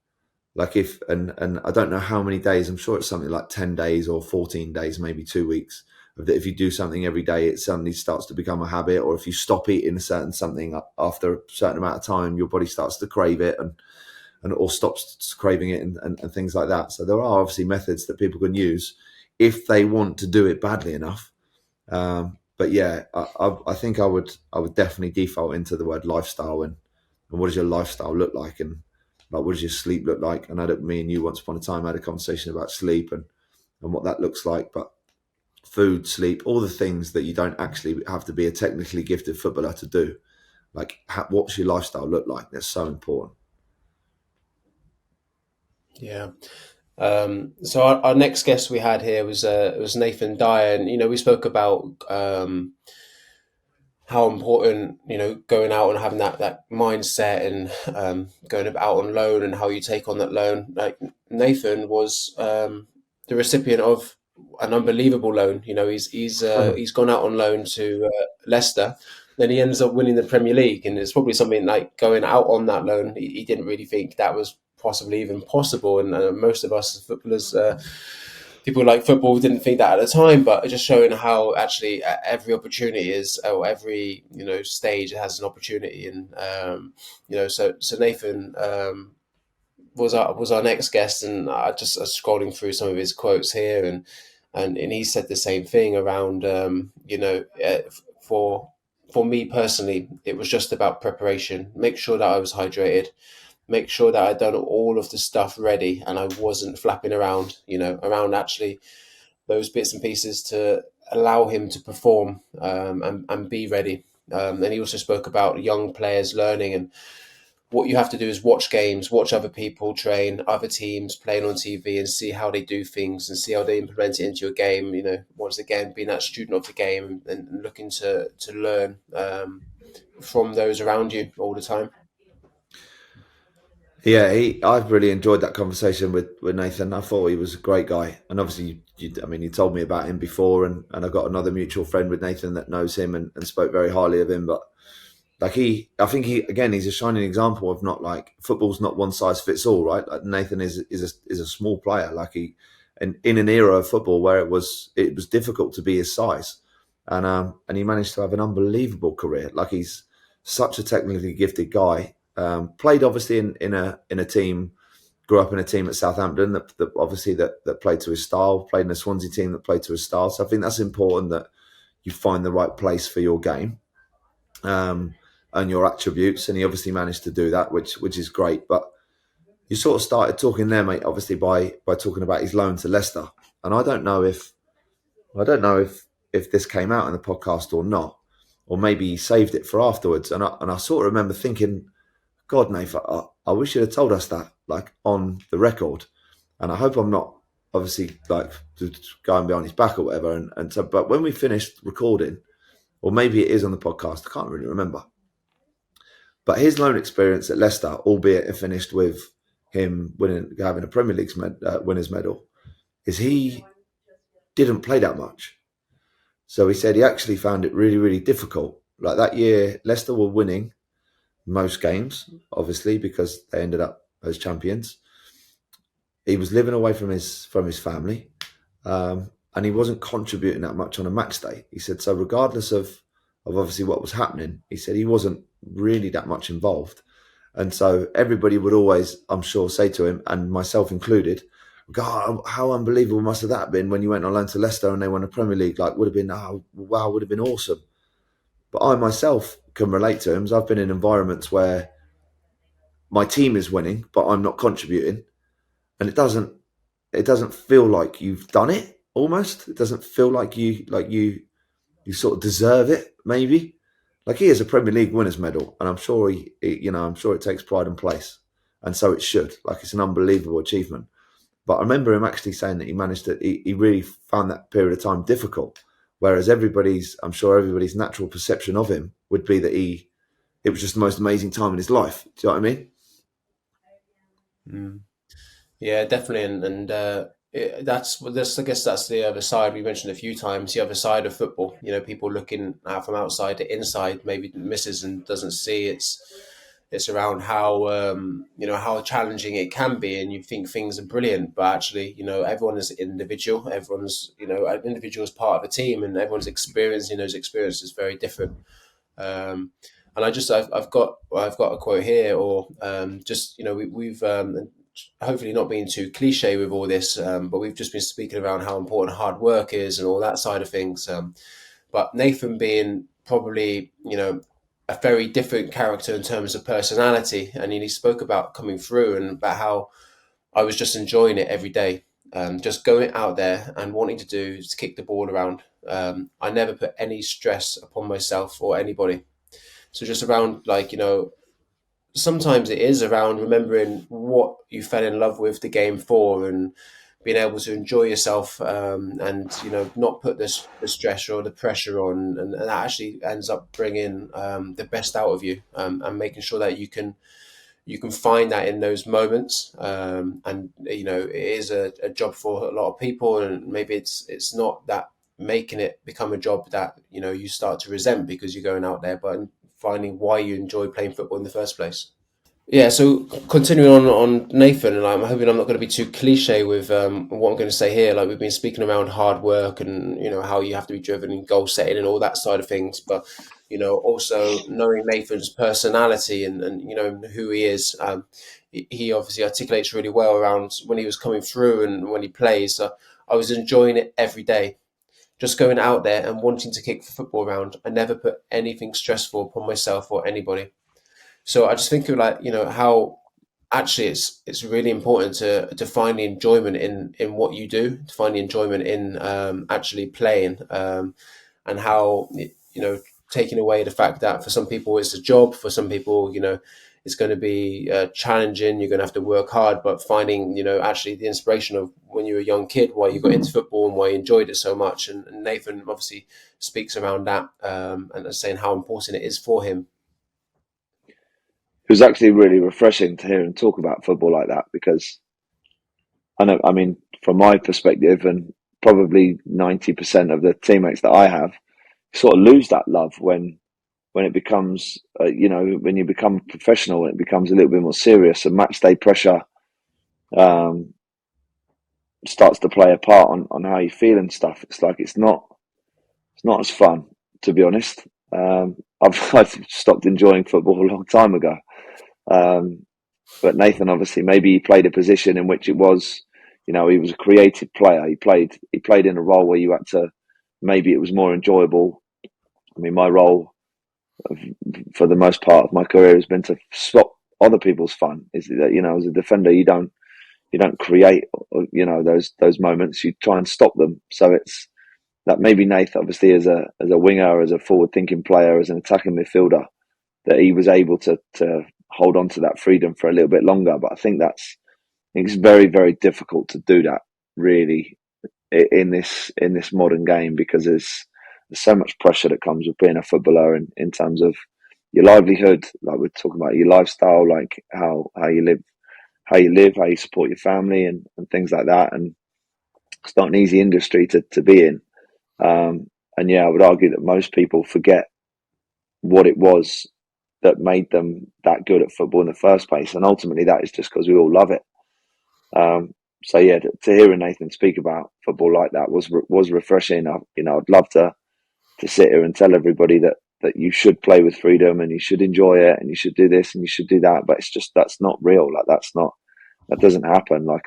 Like and I don't know how many days, I'm sure it's something like 10 days or 14 days, maybe 2 weeks. If you do something every day, it suddenly starts to become a habit. Or if you stop eating something after a certain amount of time, your body starts to crave it or stops craving it and things like that. So there are obviously methods that people can use if they want to do it badly enough. But yeah, I think I would definitely default into the word lifestyle and what does your lifestyle look like, and like what does your sleep look like? And I know that me and you once upon a time had a conversation about sleep and what that looks like, but food, sleep, all the things that you don't actually have to be a technically gifted footballer to do. Like what's your lifestyle look like? That's so important. Yeah. So our next guest we had here was Nathan Dyer, and we spoke about how important going out and having that mindset and going out on loan and how you take on that loan. Like Nathan was the recipient of an unbelievable loan. He's gone out on loan to Leicester. Then he ends up winning the Premier League, and it's probably something like going out on that loan. He didn't really think that was possibly even possible, and most of us as footballers, people like football, didn't think that at the time. But just showing how actually every opportunity is, or every stage has an opportunity, and so Nathan was our next guest, and I just scrolling through some of his quotes here, and he said the same thing around for me personally, it was just about preparation. Make sure that I was hydrated. Make sure that I'd done all of the stuff ready and I wasn't flapping around, around actually those bits and pieces to allow him to perform and be ready. And he also spoke about young players learning, and what you have to do is watch games, watch other people train, other teams playing on TV, and see how they do things and see how they implement it into your game. Once again, being that student of the game and looking to learn from those around you all the time. Yeah, I've really enjoyed that conversation with Nathan. I thought he was a great guy, and obviously, you told me about him before, and I've got another mutual friend with Nathan that knows him and spoke very highly of him. But like I think he's a shining example of not like football's not one size fits all, right? Like Nathan is a small player, like and in an era of football where it was difficult to be his size, and he managed to have an unbelievable career. Like he's such a technically gifted guy. Played obviously in a team, grew up in a team at Southampton that played to his style. Played in a Swansea team that played to his style. So I think that's important that you find the right place for your game. and your attributes, and he obviously managed to do that, which is great. But you sort of started talking there, mate, obviously by talking about his loan to Leicester, and I don't know if this came out in the podcast or not, or maybe he saved it for afterwards. And I sort of remember thinking, God, Nathan, I wish you'd have told us that, like, on the record. And I hope I'm not obviously like going behind his back or whatever. And so, but when we finished recording, or maybe it is on the podcast, I can't really remember. But his loan experience at Leicester, albeit it finished with him having a Premier League winners medal, is he didn't play that much. So he said he actually found it really, really difficult. Like that year, Leicester were winning most games, obviously, because they ended up as champions. He was living away from his family, and he wasn't contributing that much on a match day. He said, so regardless of obviously what was happening, he said he wasn't really that much involved. And so everybody would always, I'm sure, say to him, and myself included, God, how unbelievable must have that been when you went on loan to Leicester and they won the Premier League? Like, would have been, oh, wow, would have been awesome. But I myself can relate to him. I've been in environments where my team is winning, but I'm not contributing, and it doesn't feel like you've done it. Almost, it doesn't feel like you sort of deserve it. Maybe, like he has a Premier League winners medal, and I'm sure I'm sure it takes pride and place, and so it should. Like, it's an unbelievable achievement. But I remember him actually saying that he really found that period of time difficult. Whereas I'm sure everybody's natural perception of him would be that it was just the most amazing time in his life. Do you know what I mean? Mm. Yeah, definitely. And I guess that's the other side we mentioned a few times, the other side of football. People looking out from outside to inside, maybe misses and doesn't see it's around how how challenging it can be, and you think things are brilliant, but actually everyone is an individual. Everyone's an individual is part of a team, and everyone's experiencing those experiences very different. And I've got a quote here, or just we've hopefully not being too cliche with all this, but we've just been speaking around how important hard work is and all that side of things. But Nathan being probably a very different character in terms of personality, and he spoke about coming through and about how I was just enjoying it every day, just going out there and wanting to do is kick the ball around. I never put any stress upon myself or anybody. So just around, like, sometimes it is around remembering what you fell in love with the game for, and being able to enjoy yourself, and not put the stress or the pressure on, and that actually ends up bringing the best out of you, and making sure that you can find that in those moments. And it is a job for a lot of people, and maybe it's not that making it become a job that you start to resent because you're going out there, but finding why you enjoy playing football in the first place. Yeah, so continuing on Nathan, and I'm hoping I'm not going to be too cliche with what I'm going to say here. Like, we've been speaking around hard work and how you have to be driven in goal setting and all that side of things, but also knowing Nathan's personality and who he is. He obviously articulates really well around when he was coming through and when he plays. So I was enjoying it every day, just going out there and wanting to kick the football around. I never put anything stressful upon myself or anybody. So I just think of, like, how actually it's really important to find the enjoyment in what you do, to find the enjoyment in actually playing, and how taking away the fact that for some people it's a job, for some people it's going to be challenging, you're going to have to work hard, but finding actually the inspiration of when you were a young kid, why you got into football and why you enjoyed it so much. And Nathan obviously speaks around that, and saying how important it is for him. It was actually really refreshing to hear him talk about football like that, because I mean, from my perspective, and probably 90% of the teammates that I have, sort of lose that love when it becomes, when you become professional, when it becomes a little bit more serious, and match day pressure starts to play a part on how you feel and stuff. It's like it's not as fun, to be honest. I've stopped enjoying football a long time ago. But Nathan, obviously, maybe he played a position in which it was, he was a creative player. He played in a role where you had to, maybe it was more enjoyable. I mean, my role for the most part of my career has been to stop other people's fun. Is that, you know, as a defender, you don't create, you know, those moments. You try and stop them. So it's that maybe Nath, obviously, as a winger, as a forward thinking player, as an attacking midfielder, that he was able to hold on to that freedom for a little bit longer. But I think it's very, very difficult to do that really in this modern game, because there's so much pressure that comes with being a footballer in terms of your livelihood, like we're talking about your lifestyle, like how you live, how you support your family, and things like that. And it's not an easy industry to be in. And yeah, I would argue that most people forget what it was that made them that good at football in the first place. And ultimately that is just because we all love it. So yeah, to hear Nathan speak about football like that was refreshing. You know, I'd love to sit here and tell everybody that you should play with freedom and you should enjoy it and you should do this and you should do that. But it's just, that's not real. Like that doesn't happen. I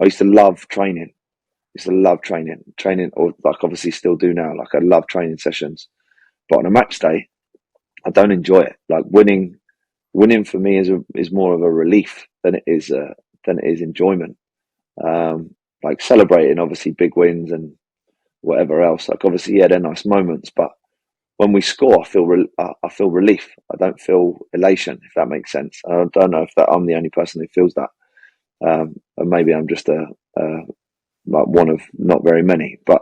used to love training. I used to love training, or like obviously still do now. Like I love training sessions, but on a match day, I don't enjoy it. Like winning for me is more of a relief than it is enjoyment. Like celebrating obviously big wins and whatever else. Like obviously, yeah, they're nice moments, but when we score, I feel relief. I don't feel elation, if that makes sense. I don't know if I'm the only person who feels that, and maybe I'm just like one of not very many. But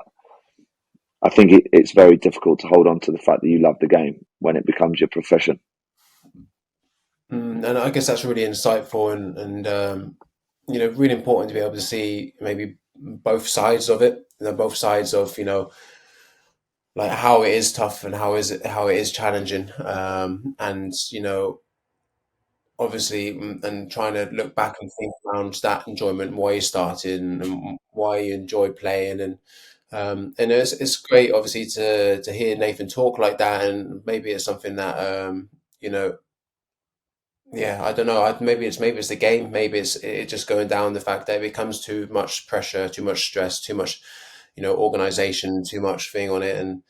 I think it's very difficult to hold on to the fact that you love the game when it becomes your profession. And I guess that's really insightful and you know, really important to be able to see maybe both sides of it, you know, both sides of, you know, like how it is tough and how it is challenging, and you know, obviously, and trying to look back and think around that enjoyment, why you started and why you enjoy playing, and it's great obviously to hear Nathan talk like that, and maybe it's something that you know, yeah, I don't know. Maybe it's the game. Maybe it's it just going down the fact that it becomes too much pressure, too much stress, too much, you know, organization, too much thing on it, and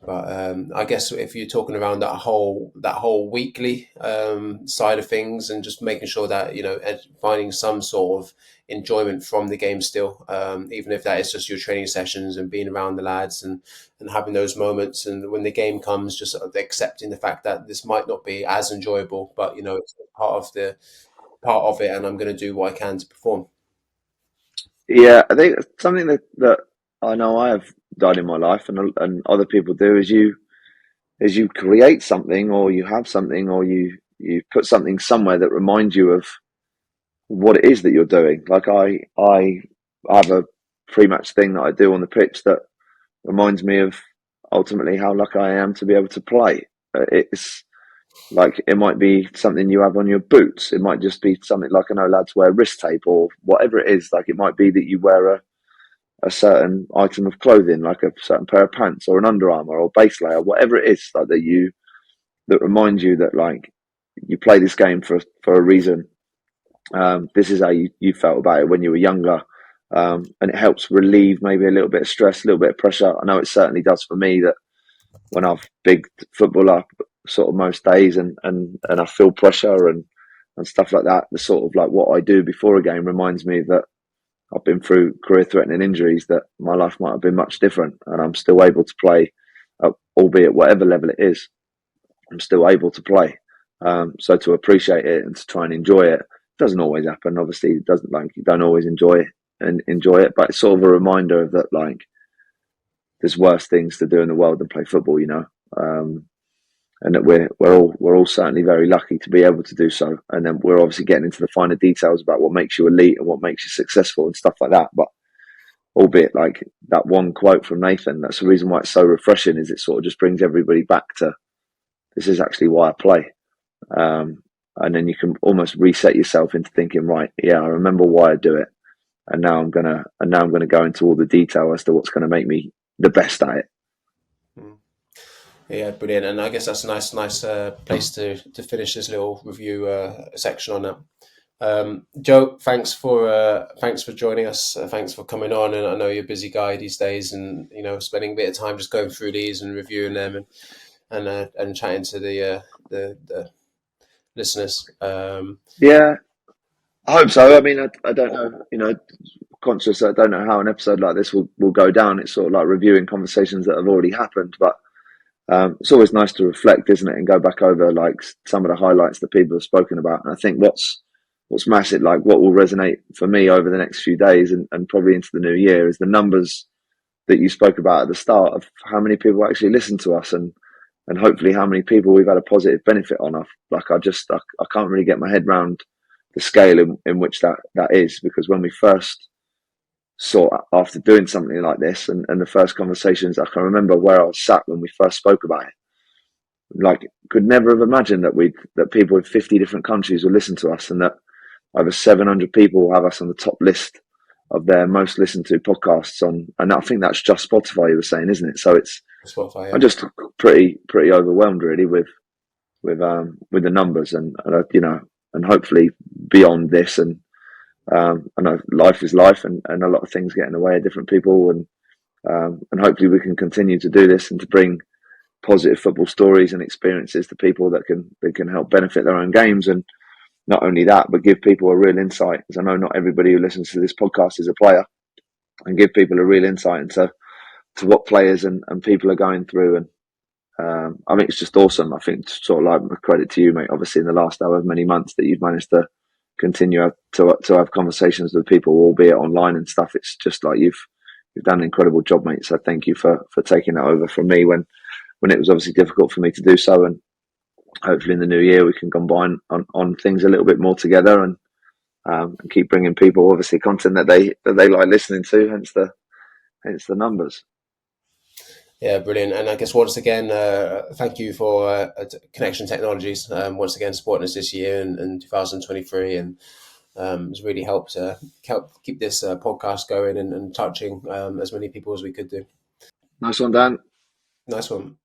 but I guess if you're talking around that whole weekly side of things, and just making sure that, you know, finding some sort of enjoyment from the game still, even if that is just your training sessions and being around the lads and having those moments, and when the game comes, just sort of accepting the fact that this might not be as enjoyable, but you know, it's part of it, and I'm going to do what I can to perform. Yeah, I think something that I know I have done in my life, and other people do, is you create something, or you have something, or you put something somewhere that reminds you of what it is that you're doing. Like I have a pre-match thing that I do on the pitch that reminds me of ultimately how lucky I am to be able to play. It's like, it might be something you have on your boots. It might just be something like, I know lads wear wrist tape or whatever it is. Like it might be that you wear a certain item of clothing, like a certain pair of pants or an Under Armour or base layer, whatever it is, like that reminds you that like you play this game for a reason. This is how you felt about it when you were younger. And it helps relieve maybe a little bit of stress, a little bit of pressure. I know it certainly does for me, that when I've big football up sort of most days, and I feel pressure and stuff like that, the sort of like what I do before a game reminds me that I've been through career threatening injuries, that my life might have been much different, and I'm still able to play, albeit whatever level it is, I'm still able to play. So to appreciate it and to try and enjoy it doesn't always happen. Obviously, it doesn't, like, you don't always enjoy it, but it's sort of a reminder of that, like, there's worse things to do in the world than play football, you know. And that we're all certainly very lucky to be able to do so. And then we're obviously getting into the finer details about what makes you elite and what makes you successful and stuff like that. But albeit, like, that one quote from Nathan, that's the reason why it's so refreshing, is it sort of just brings everybody back to, this is actually why I play. And then you can almost reset yourself into thinking, right, yeah, I remember why I do it, and now I'm gonna go into all the detail as to what's going to make me the best at it. Yeah, brilliant. And I guess that's a nice place to finish this little review section on that. Joe, thanks for joining us. Thanks for coming on. And I know you're a busy guy these days, and spending a bit of time just going through these and reviewing them and chatting to the listeners. Yeah, I hope so. I mean, I don't know, conscious. I don't know how an episode like this will go down. It's sort of like reviewing conversations that have already happened, but it's always nice to reflect, isn't it, and go back over like some of the highlights that people have spoken about. And I think what's massive, like what will resonate for me over the next few days and probably into the new year, is the numbers that you spoke about at the start of how many people actually listen to us, and hopefully how many people we've had a positive benefit on. I can't really get my head around the scale in which that is, because when we first saw, after doing something like this, and the first conversations, I can remember where I was sat when we first spoke about it. Like, could never have imagined that people in 50 different countries would listen to us, and that over 700 people will have us on the top list of their most listened to podcasts on. And I think that's just Spotify, you were saying, isn't it? So Spotify. Yeah. I'm just pretty overwhelmed really with the numbers, and and hopefully beyond this. And I know life is life, and a lot of things get in the way of different people, and hopefully we can continue to do this and to bring positive football stories and experiences to people that can help benefit their own games. And not only that, but give people a real insight, because I know not everybody who listens to this podcast is a player, and give people a real insight into what players and people are going through. And I think it's just awesome. I think sort of like a credit to you, mate, obviously in the last however many months that you've managed to continue to have conversations with people, albeit online and stuff. It's just like you've done an incredible job, mate. So thank you for taking that over from me when it was obviously difficult for me to do so. And hopefully in the new year we can combine on things a little bit more together, and keep bringing people obviously content that they like listening to, hence the numbers. Yeah, brilliant. And I guess once again, thank you for Connection Technologies once again supporting us this year in 2023, and it's really helped keep this podcast going and touching as many people as we could do. Nice one, Dan. Nice one.